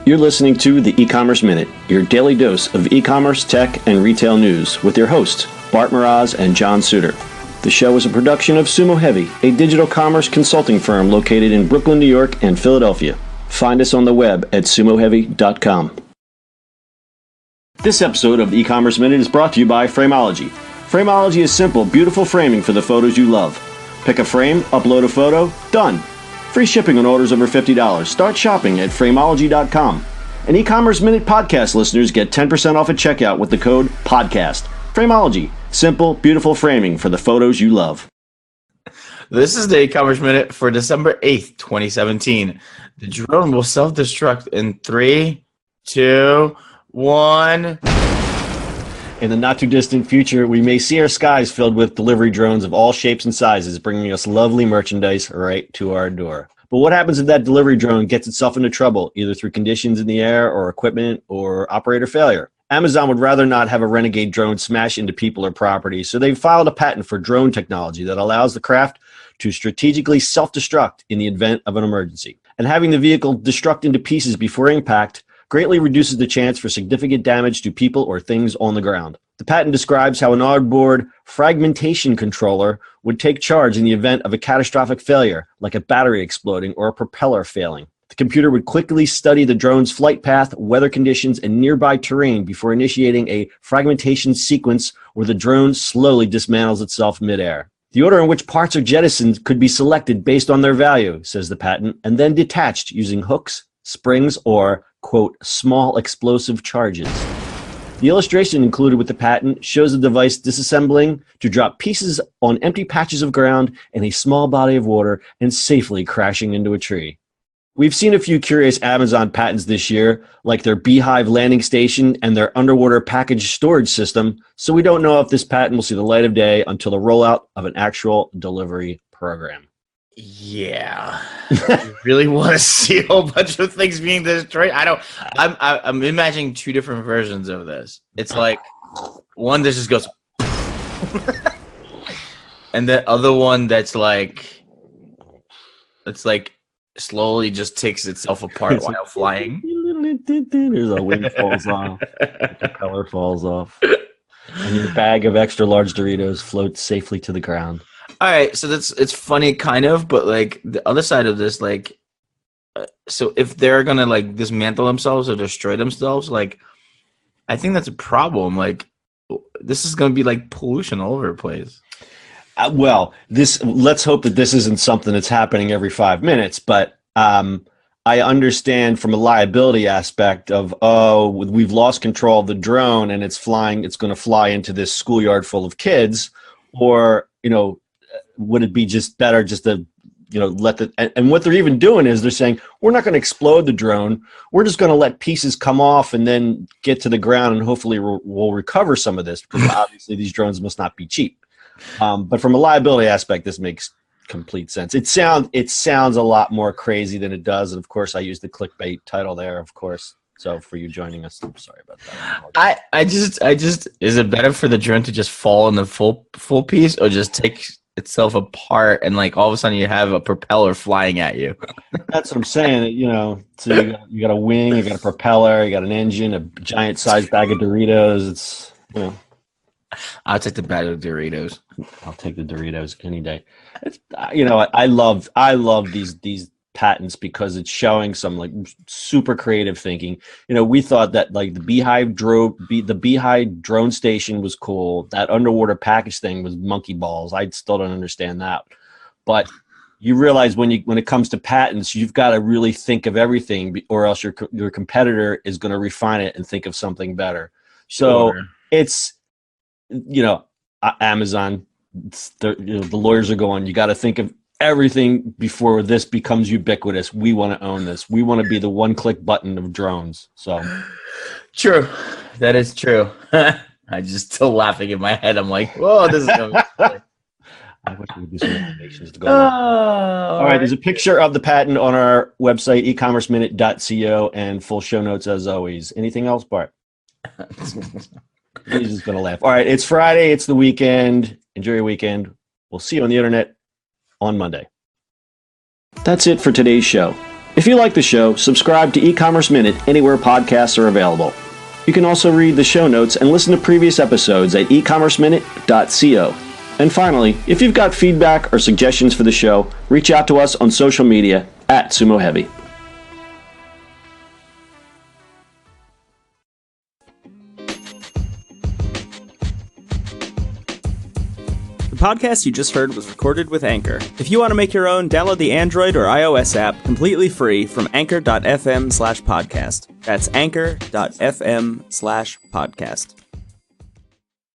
You're listening to the E-Commerce Minute, your daily dose of e-commerce, tech, and retail news with your hosts, Bart Mraz and John Suter. The show is a production of Sumo Heavy, a digital commerce consulting firm located in Brooklyn, New York, and Philadelphia. Find us on the web at sumoheavy.com. This episode of the E-Commerce Minute is brought to you by Frameology. Frameology is simple, beautiful framing for the photos you love. Pick a frame, upload a photo, done. Free shipping on orders over $50. Start shopping at Frameology.com. And E-Commerce Minute podcast listeners get 10% off at checkout with the code PODCAST. Frameology. Simple, beautiful framing for the photos you love. This is the E-Commerce Minute for December 8th, 2017. The drone will self-destruct in 3, 2, 1. In the not-too-distant future, we may see our skies filled with delivery drones of all shapes and sizes, bringing us lovely merchandise right to our door. But what happens if that delivery drone gets itself into trouble, either through conditions in the air or equipment or operator failure? Amazon would rather not have a renegade drone smash into people or property, so they've filed a patent for drone technology that allows the craft to strategically self-destruct in the event of an emergency. And having the vehicle destruct into pieces before impact greatly reduces the chance for significant damage to people or things on the ground. The patent describes how an onboard fragmentation controller would take charge in the event of a catastrophic failure, like a battery exploding or a propeller failing. The computer would quickly study the drone's flight path, weather conditions, and nearby terrain before initiating a fragmentation sequence where the drone slowly dismantles itself midair. The order in which parts are jettisoned could be selected based on their value, says the patent, and then detached using hooks, springs, or, quote, small explosive charges. The illustration included with the patent shows the device disassembling to drop pieces on empty patches of ground in a small body of water and safely crashing into a tree. We've seen a few curious Amazon patents this year, like their Beehive landing station and their underwater package storage system, so we don't know if this patent will see the light of day until the rollout of an actual delivery program. Yeah. You really want to see a whole bunch of things being destroyed? I'm imagining two different versions of this. It's like one that just goes and the other one that's like slowly just takes itself apart while flying. There's a wing falls off, the propeller falls off, and your bag of extra large Doritos floats safely to the ground. All right, so it's funny kind of, but like the other side of this, like, so if they're gonna like dismantle themselves or destroy themselves, like, I think that's a problem. Like, this is gonna be like pollution all over the place. Let's hope that this isn't something that's happening every 5 minutes, but I understand from a liability aspect of, we've lost control of the drone and it's going to fly into this schoolyard full of kids, or, would it be just better just to, and what they're even doing is they're saying, we're not going to explode the drone. We're just going to let pieces come off and then get to the ground and hopefully we'll recover some of this, because obviously these drones must not be cheap. But from a liability aspect, this makes complete sense. It sounds a lot more crazy than it does. And of course I used the clickbait title there, of course. So for you joining us, I'm sorry about that. I just, is it better for the drone to just fall in the full piece, or just take itself apart and like all of a sudden you have a propeller flying at you? That's what I'm saying. So you got a wing, you got a propeller, you got an engine, a giant sized bag of Doritos. It's, I'll take the bag of Doritos. I'll take the Doritos any day. It's, I love these patents because it's showing some like super creative thinking. We thought that like the Beehive drone station was cool. That underwater package thing was monkey balls. I still don't understand that. But you realize when it comes to patents, you've got to really think of everything, or else your competitor is going to refine it and think of something better. So it's, Amazon, the lawyers are going, you got to think of everything before this becomes ubiquitous. We want to own this. We want to be the one-click button of drones. So true. That is true. I'm just still laughing in my head. I'm like, whoa, this is going to be I wish we could do some animations to go on. All right, there's a picture of the patent on our website, ecommerceminute.co, and full show notes as always. Anything else, Bart? He's just going to laugh. All right, it's Friday. It's the weekend. Enjoy your weekend. We'll see you on the internet on Monday. That's it for today's show. If you like the show, subscribe to E-Commerce Minute anywhere podcasts are available. You can also read the show notes and listen to previous episodes at ecommerceminute.co. And finally, if you've got feedback or suggestions for the show, reach out to us on social media at Sumo Heavy. The podcast you just heard was recorded with Anchor. If you want to make your own, download the Android or iOS app completely free from anchor.fm/podcast. That's anchor.fm/podcast.